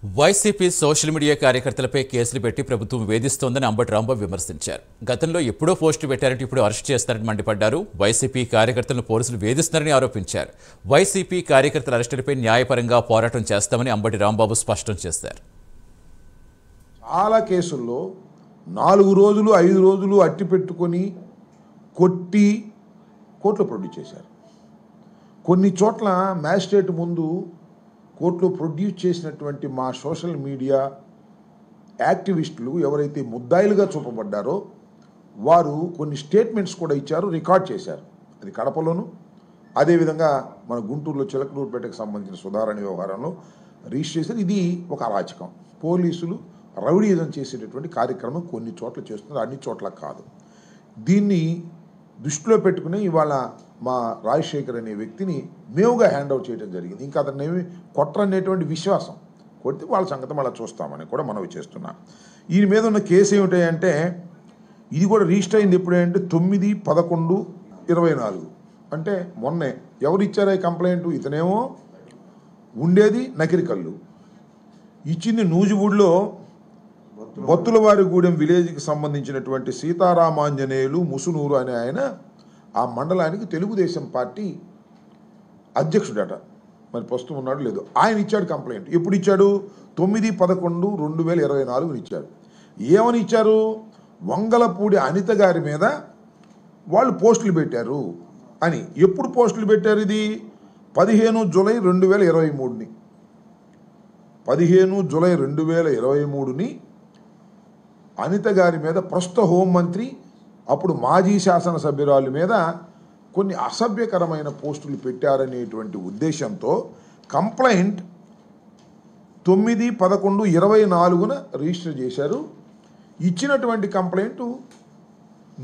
YCP social media కార్యకర్తలపై కేసులు పెట్టి ప్రభుత్వం వేధిస్తోందని అంబటి రాంబాబు విమర్శించారు. గతంలో ఎప్పుడో పోస్టు పెట్టారంటే ఇప్పుడు అరెస్ట్ చేస్తారని మండిపడ్డారు. వైసీపీ కార్యకర్తలను పోలీసులు వేధిస్తున్నారని ఆరోపించారు. వైసీపీ కార్యకర్తల అరెస్టులపై న్యాయపరంగా పోరాటం చేస్తామని అంబటి రాంబాబు స్పష్టం చేశారు. చాలా కేసుల్లో 4 రోజులు 5 రోజులు అట్టి పెట్టుకొని కొట్టి కోర్టులో ప్రొడ్యూస్ చేశారు. కొన్ని చోట్ల మ్యాజిస్ట్రేట్ ముందు కోర్టులో ప్రొడ్యూస్ చేసినటువంటి మా సోషల్ మీడియా యాక్టివిస్టులు ఎవరైతే ముద్దాయిలుగా చూపబడ్డారో వారు కొన్ని స్టేట్మెంట్స్ కూడా ఇచ్చారు, రికార్డ్ చేశారు. అది కడపలోను, అదేవిధంగా మన గుంటూరులో చిలకలూరుపేటకు సంబంధించిన సుధారణ వ్యవహారంలో రిజిస్టర్ చేశారు. ఇది ఒక అరాచకం. పోలీసులు రౌడీజం చేసేటటువంటి కార్యక్రమం కొన్ని చోట్ల చేస్తున్నారు, అన్ని చోట్ల కాదు. దీన్ని దృష్టిలో పెట్టుకుని ఇవాళ మా రాజశేఖర్ అనే వ్యక్తిని మేవుగా హ్యాండ్ అవుట్ చేయడం జరిగింది. ఇంకా అతన్ని ఏమి కొట్టరనేటువంటి విశ్వాసం, కొడితే వాళ్ళ సంగతి మళ్ళీ చూస్తామని కూడా మనవి చేస్తున్నాం. ఈయన మీద ఉన్న కేసు ఏమిటంటే ఇది కూడా రిజిస్టర్ అయింది ఎప్పుడంటే 9/11/24 అంటే మొన్నే. ఎవరు ఇచ్చారా ఈ కంప్లైంట్? ఇతనేమో ఉండేది నకిరికల్లు, ఇచ్చింది నూజివూడిలో బొత్తులవారిగూడెం విలేజ్కి సంబంధించినటువంటి సీతారామాంజనేయులు ముసునూరు అనే ఆయన ఆ మండలానికి తెలుగుదేశం పార్టీ అధ్యక్షుడట. మరి ప్రస్తుతం ఉన్నాడు లేదు. ఆయన ఇచ్చాడు కంప్లైంట్. ఎప్పుడు ఇచ్చాడు? 9/11/2024 ఇచ్చాడు. ఏమని ఇచ్చారు? వంగలపూడి అనిత గారి మీద వాళ్ళు పోస్టులు పెట్టారు అని. ఎప్పుడు పోస్టులు పెట్టారు? ఇది 15 జూలై 2023ని 15 జూలై 2023ని అనిత గారి మీద ప్రస్తుత హోంమంత్రి అప్పుడు మాజీ శాసనసభ్యురాలు మీద కొన్ని అసభ్యకరమైన పోస్టులు పెట్టారనేటువంటి ఉద్దేశంతో కంప్లైంట్ 9/11/24న రిజిస్టర్ చేశారు. ఇచ్చినటువంటి కంప్లైంట్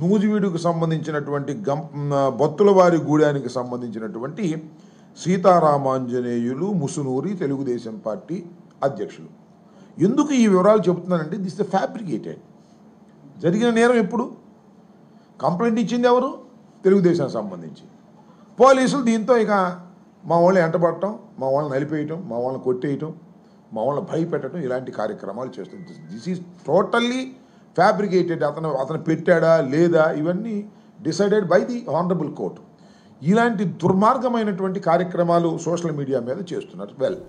నూజివీడుకు సంబంధించినటువంటి బొత్తులవారి గూడానికి సంబంధించినటువంటి సీతారామాంజనేయులు ముసునూరి తెలుగుదేశం పార్టీ అధ్యక్షులు. ఎందుకు ఈ వివరాలు చెబుతున్నానంటే దిస్ ద ఫ్యాబ్రికేటెడ్. జరిగిన నేరం ఎప్పుడు? కంప్లైంట్ ఇచ్చింది ఎవరు? తెలుగుదేశానికి సంబంధించి. పోలీసులు దీంతో ఇక మా వాళ్ళని ఎంటబడటం, మా వాళ్ళని నలిపేయటం, మా వాళ్ళని కొట్టేయటం, మా వాళ్ళని భయపెట్టడం, ఇలాంటి కార్యక్రమాలు చేస్తుంది. This is totally fabricated. అతను పెట్టాడా లేదా ఇవన్నీ decided by the honourable court. ఇలాంటి దుర్మార్గమైనటువంటి కార్యక్రమాలు సోషల్ మీడియా మీద చేస్తున్నారు. వెల్,